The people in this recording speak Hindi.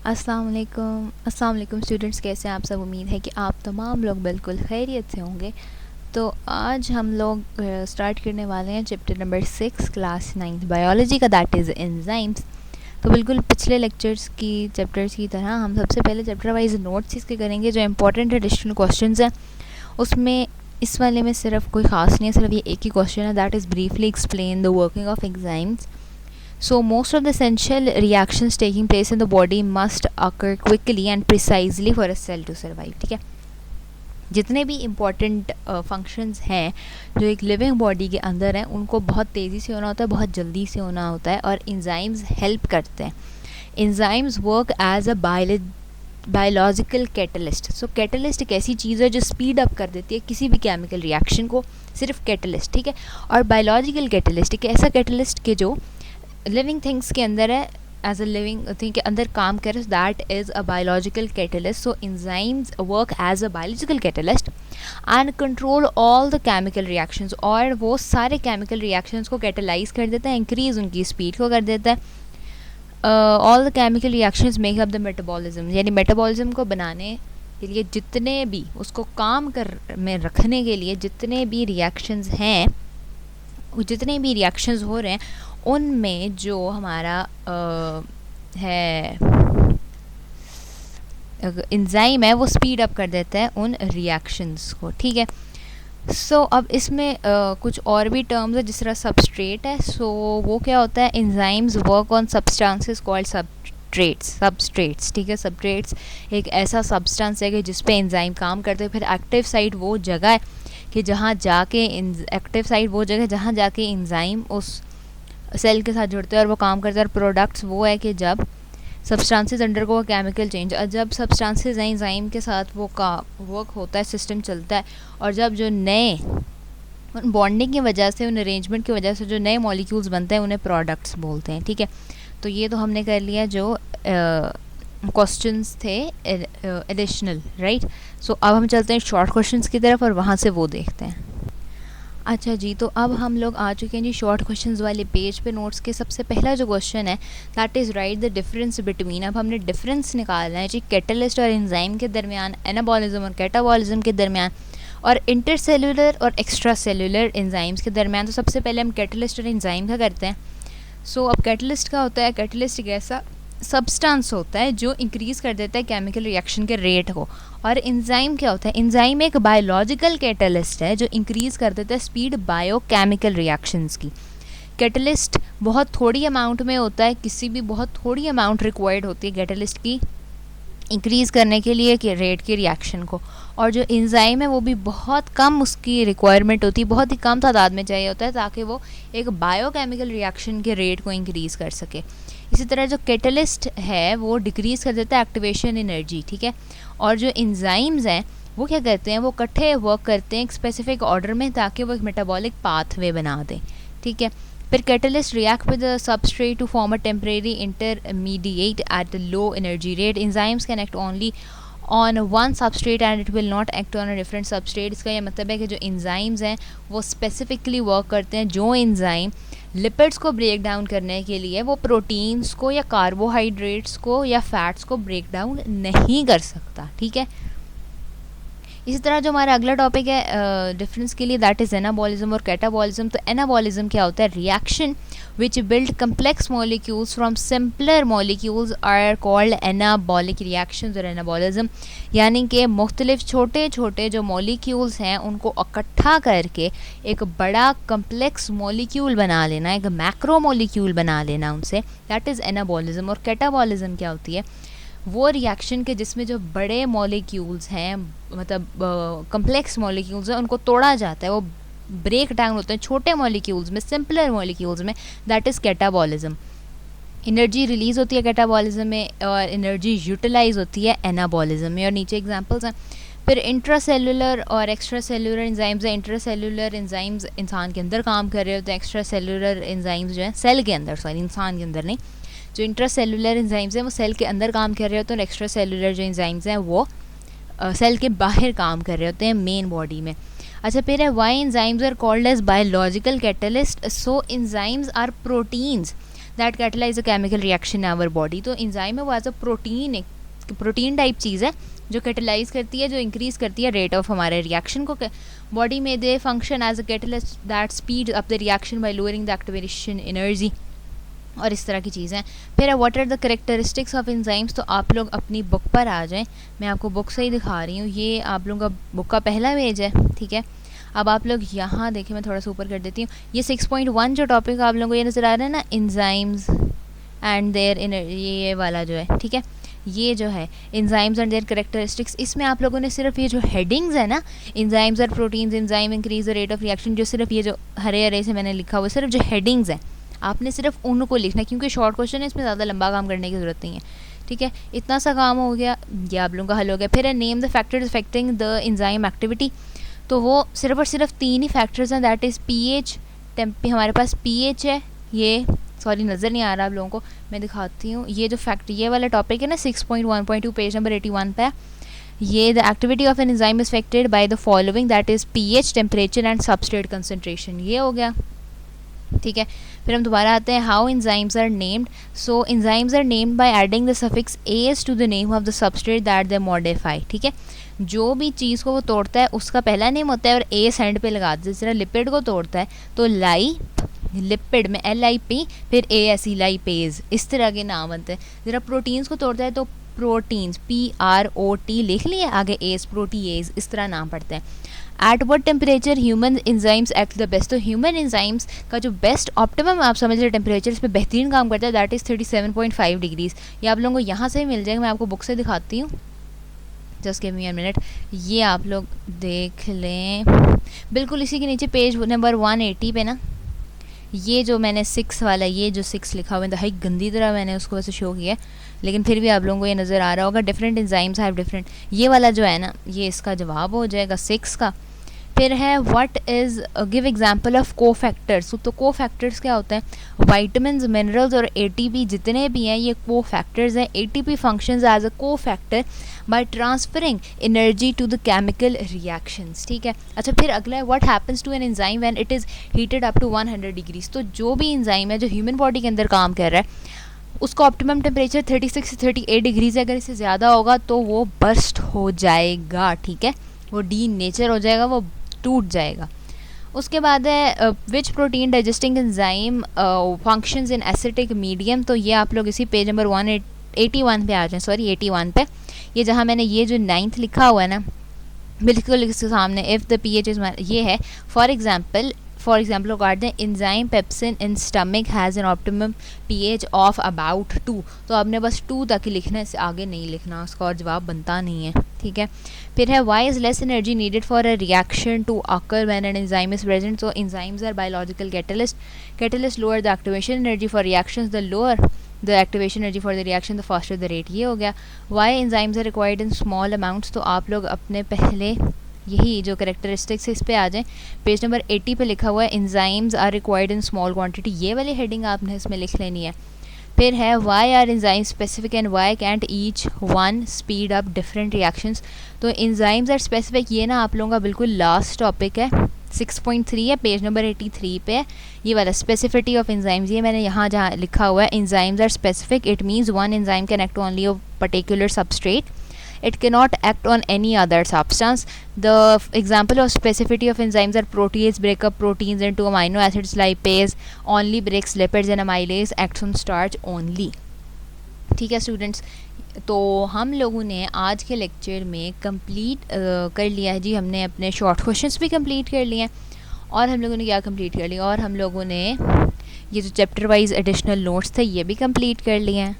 अस्सलाम वालेकुम स्टूडेंट्स, कैसे हैं आप सब। उम्मीद है कि आप तमाम लोग बिल्कुल खैरियत से होंगे। तो आज हम लोग स्टार्ट करने वाले हैं चैप्टर नंबर 6 क्लास 9 बायोलॉजी का, दैट इज़ एंजाइम्स। तो बिल्कुल पिछले लेक्चर्स की चैप्टर्स की तरह हम सबसे पहले चैप्टर वाइज नोट्स इसके करेंगे। जो इंपॉर्टेंट एडिशनल क्वेश्चंस हैं उसमें इस वाले में सिर्फ कोई ख़ास नहीं है, सिर्फ ये एक ही क्वेश्चन है, that is briefly explain the working of enzymes. So most of the essential reactions taking place in the body must occur quickly and precisely for a cell to survive. ठीक है, जितने भी इम्पॉर्टेंट फंक्शंस हैं जो एक लिविंग बॉडी के अंदर हैं उनको बहुत तेज़ी से होना होता है, बहुत जल्दी से होना होता है, और एंजाइम्स हेल्प करते हैं. Enzymes work as a biological catalyst. So catalyst एक ऐसी चीज़ है जो स्पीड अप कर देती है किसी भी केमिकल रिएक्शन को, सिर्फ कैटलिस्ट. ठीक है, और बायोलॉजिकल कैटलिस्ट एक ऐसा कैटलिस्ट के जो लिविंग थिंग्स के अंदर है, एज अ लिविंग थिंग के अंदर काम करे, that is a biological catalyst. So enzymes work as a biological catalyst and control all the chemical reactions, और वो सारे केमिकल रिएक्शंस को कैटलाइज कर देता है, इंक्रीज उनकी स्पीड को कर देता है. All the chemical reactions make up the metabolism, यानी मेटाबॉलिज्म को बनाने के लिए जितने भी उसको काम कर में रखने के लिए जितने भी रिएक्शंस हैं, जितने भी रिएक्शंस हो रहे हैं उनमें जो हमारा है एंजाइम है वो स्पीड अप कर देता है उन रिएक्शंस को. ठीक है, सो अब इसमें कुछ और भी टर्म्स है, जिस तरह सबस्ट्रेट है. सो वो क्या होता है, enzymes work on substances called substrates. ठीक है, सबस्ट्रेट्स एक ऐसा सब्सटेंस है कि जिस पे एंजाइम काम करते हैं. फिर एक्टिव साइट वो जगह है कि जहाँ जाके एक्टिव साइट वो जगह जहाँ जाके एंजाइम उस सेल के साथ जुड़ते हैं और वो काम करते हैं. और प्रोडक्ट्स वो है कि जब सब्सटेंसेस अंडर को केमिकल चेंज, और जब सब्सटेंसेस एंजाइम के साथ वो का वर्क होता है, सिस्टम चलता है, और जब जो नए उन बॉन्डिंग की वजह से, उन अरेंजमेंट की वजह से जो नए मॉलिक्यूल्स बनते हैं उन्हें प्रोडक्ट्स बोलते हैं. ठीक है, तो ये तो हमने कर लिया जो क्वेश्चंस थे एडिशनल, राइट. सो अब हम चलते हैं शॉर्ट क्वेश्चंस की तरफ और वहाँ से वो देखते हैं. अच्छा जी, तो अब हम लोग आ चुके हैं जी शॉर्ट क्वेश्चंस वाले पेज पे. नोट्स के सबसे पहला जो क्वेश्चन है that is right the difference between. अब हमने डिफरेंस निकालना है जी कैटलिस्ट और एंजाइम के दरमियान, एनाबॉलिज्म और कैटाबॉलिज्म के दरमियान, और इंटरसेलुलर और एक्स्ट्रा सेलुलर एंजाइम्स के दरमियान. तो सबसे पहले हम कैटलिस्ट और एंजाइम का करते हैं. सो अब कैटलिस्ट का होता है, कैटलिस्ट एक ऐसा सब्सटेंस होता है जो इंक्रीज़ कर देता है केमिकल रिएक्शन के रेट को. और एंजाइम क्या होता है, एंजाइम एक बायोलॉजिकल कैटलिस्ट है जो इंक्रीज़ कर देता है स्पीड बायोकेमिकल रिएक्शंस की. कैटलिस्ट बहुत थोड़ी अमाउंट में होता है, किसी भी बहुत थोड़ी अमाउंट रिक्वायर्ड होती है कैटलिस्ट की इंक्रीज़ करने के लिए कि रेट की रिएक्शन को. और जो एंजाइम है वो भी बहुत कम उसकी रिक्वायरमेंट होती है, बहुत ही कम तादाद में चाहिए होता है ताकि वो एक बायोकेमिकल रिएक्शन के रेट को इंक्रीज़ कर सके. इसी तरह जो कैटलिस्ट है वो डिक्रीज़ कर देता है एक्टिवेशन एनर्जी. ठीक है, और जो एंजाइम्स हैं वो क्या करते हैं, वो इकट्ठे वर्क करते हैं एक स्पेसिफिक ऑर्डर में ताकि वो एक मेटाबॉलिक पाथवे बना दें. ठीक है, फिर catalyst react with the substrate to form a temporary intermediate at low energy rate. Enzymes can act only on one substrate and it will not act on a different substrate. इसका यह मतलब है कि जो एंजाइम्स हैं वो स्पेसिफिकली वर्क करते हैं. जो एंजाइम लिपिड्स को ब्रेक डाउन करने के लिए वो प्रोटीन्स को या कार्बोहाइड्रेट्स को या फैट्स को ब्रेक डाउन नहीं कर सकता. ठीक है, इसी तरह जो हमारा अगला टॉपिक है डिफरेंस के लिए, दैट इज़ एनाबॉलिज्म और कैटाबॉलिज्म. तो एनाबॉलिज्म क्या होता है, reaction which build complex molecules from simpler molecules are called anabolic reactions. और एनाबॉलिज्म यानी कि मुख्तलिफ छोटे छोटे जो मॉलिक्यूल्स हैं उनको इकट्ठा करके एक बड़ा कम्प्लेक्स मॉलिक्यूल बना लेना, एक मैक्रो मॉलिक्यूल बना लेना उनसे, दैट इज़ एनाबॉलिज्म. और कैटाबॉलिज्म क्या होती है, वो रिएक्शन के जिसमें जो बड़े मॉलिक्यूल्स हैं, मतलब कम्प्लेक्स मॉलिक्यूल्स हैं, उनको तोड़ा जाता है, वो ब्रेक डाउन होते हैं छोटे मॉलिक्यूल्स में, सिंपलर मॉलिक्यूल्स में, that is catabolism. Energy release होती है कैटाबॉलिज्म में और एनर्जी यूटिलाइज होती है एनाबॉलिज्म में. और नीचे एग्जांपल्स हैं. फिर इंट्रासेलुलर और एक्स्ट्रा सेलुलर एंजाइम्स हैं. इंट्रासेलुलर एंजाइम्स इंसान के अंदर काम कर रहे होते हैं, एक्स्ट्रा सेलुलर एंजाइम्स जो हैं सेल के अंदर, सॉरी इंसान के अंदर नहीं, जो इंट्रासेलुलर एंजाइम्स हैं वो सेल के अंदर काम कर रहे होते हैं, और एक्स्ट्रा सेलुलर जो एंजाइम्स हैं वो सेल के बाहर काम कर रहे होते हैं मेन बॉडी में. अच्छा, फिर है why enzymes are called as biological catalyst. So enzymes are proteins that catalyse a chemical reaction in our body. तो एंजाइम है वो एज अ प्रोटीन, एक प्रोटीन टाइप चीज़ है जो कैटलाइज करती है, जो इंक्रीज करती है रेट ऑफ हमारे रिएक्शन को बॉडी में। They function as a catalyst that speed up the reaction by lowering the activation energy, और इस तरह की चीज़ें। फिर what are the characteristics of enzymes. तो आप लोग अपनी बुक पर आ जाएं, मैं आपको बुक से ही दिखा रही हूँ। ये आप लोगों का बुक का पहला पेज है, ठीक है। अब आप लोग यहाँ देखें, मैं थोड़ा सा ऊपर कर देती हूँ। ये 6.1 जो टॉपिक आप लोगों को ये नज़र आ रहा है ना, एंजाइम्स एंड देयर ये वाला जो है, ठीक है, ये जो है एंजाइम्स एंड देयर करेक्टरिस्टिक्स, इसमें आप लोगों ने सिर्फ ये जो हेडिंग्स है ना, एंजाइम्स और proteins, enzyme increase the rate of reaction, जो सिर्फ ये जो हरे हरे से मैंने लिखा हुआ सिर्फ जो हेडिंग्स हैं, आपने सिर्फ उनको लिखना है, क्योंकि शॉर्ट क्वेश्चन है, इसमें ज़्यादा लंबा काम करने की ज़रूरत नहीं है, ठीक है। इतना सा काम हो गया, ये आप लोगों का हल हो गया। फिर है name the factors affecting the enzyme activity. तो वो सिर्फ और सिर्फ 3 ही फैक्टर्स हैं, दैट इज़ पीएच, हमारे पास पीएच है, ये सॉरी नज़र नहीं आ रहा आप लोगों को, मैं दिखाती हूँ। ये जो फैक्टर, ये वाला टॉपिक है ना 6.1.2 पेज नंबर 81 पे, ये the activity of an enzyme is affected by the following, that is pH, temperature and substrate concentration, ये हो गया, ठीक है। फिर हम दोबारा आते हैं, how enzymes are named. So enzymes are named by adding the suffix ase to the name of the substrate that they modify, ठीक है। जो भी चीज़ को वो तोड़ता है उसका पहला नेम होता है और एस एंड पे लगा देते हैं। जिस तरह लिपिड को तोड़ता है तो लिपिड में LIP, फिर AS लाइपेज, इस तरह के नाम बनते हैं। ज़रा प्रोटीन्स को तोड़ता है तो प्रोटीन्स PROT लिख लिए, आगे एस प्रोटीएज, इस तरह नाम पड़ते हैं। At what temperature human enzymes act the best. तो ह्यूमन एंजाइम्स का जो बेस्ट ऑप्टिमम आप समझ रहे टेम्परेचर इस पर बेहतरीन काम करता है, दैट इज़ 37.5 डिग्रीज़। ये आप लोगों को यहाँ से ही मिल जाएगा, मैं आपको बुक से दिखाती हूँ, just give me a minute. ये आप लोग देख लें, बिल्कुल इसी के नीचे पेज नंबर 180 पे ना, ये जो मैंने 6 वाला, ये जो 6 लिखा हुआ है, हाई गंदी तरह मैंने उसको वैसे शो किया, लेकिन फिर भी आप लोगों को ये नज़र आ रहा होगा, डिफरेंट एंजाइम्स हैव डिफरेंट, ये वाला जो है ना, ये इसका जवाब हो जाएगा 6 का। फिर है what is give example of cofactors. तो कोफैक्टर्स क्या होते हैं, वाइटामिन्स, मिनरल्स और ATP जितने भी हैं ये कोफैक्टर्स हैं। ATP functions as a cofactor by transferring energy to the chemical reactions, ठीक है। अच्छा, फिर अगला है what happens to an enzyme when it is heated up to 100 degrees. तो जो भी एंजाइम है जो ह्यूमन बॉडी के अंदर काम कर रहा है, उसका ऑप्टिमम टेम्परेचर 36 से 38 डिग्रीज है। अगर इससे ज़्यादा होगा तो वो बर्स्ट हो जाएगा, ठीक है, वो डी नेचर हो जाएगा, वो टूट जाएगा। उसके बाद है विच protein digesting enzyme functions in acetic medium. तो ये आप लोग इसी पेज नंबर 181 पे आ जाएं, सॉरी 81 पे, ये जहाँ मैंने ये जो 9th लिखा हुआ है ना, बिल्कुल इसके सामने, इफ़ द पीएच इज, ये है for example regard the enzyme pepsin in stomach has an optimum pH of about 2। तो आपने बस 2 तक ही लिखना है, इससे आगे नहीं लिखना, उसका और जवाब बनता नहीं है, ठीक है। फिर है why is less energy needed for a reaction to occur when an enzyme is present। so enzymes are biological catalyst lower the activation energy for reactions, the lower the activation energy for the reaction the faster the rate, ये हो गया। why enzymes are required in small amounts। तो आप लोग अपने पहले यही जो करेक्टरिस्टिक्स है इस पे आ जाएं, पेज नंबर 80 पे लिखा हुआ है enzymes are required in small quantity, ये वाली हेडिंग आपने इसमें लिख लेनी है। फिर है why are enzyme specific and why can't each one speed up different reactions. तो एंजाइम्स आर स्पेसिफिक, ये ना आप लोगों का बिल्कुल लास्ट टॉपिक है, 6.3 है, पेज नंबर 83 पे है ये वाला, स्पेसिफिटी ऑफ एंजाइम्स। ये मैंने यहाँ जहाँ लिखा हुआ है enzymes are specific, it means one enzyme can act only of particular substrate, it cannot act on any other substance. The example of specificity of enzymes are protease break up proteins into amino acids, lipase only breaks lipids and amylase acts on starch only, ठीक है स्टूडेंट्स। तो हम लोगों ने आज के लेक्चर में कंप्लीट कर लिया है जी, हमने अपने शॉर्ट क्वेश्चंस भी कंप्लीट कर लिए हैं, और हम लोगों ने क्या कंप्लीट कर लिया, और हम लोगों ने ये जो चैप्टर वाइज एडिशनल नोट्स थे ये भी कंप्लीट कर लिए हैं।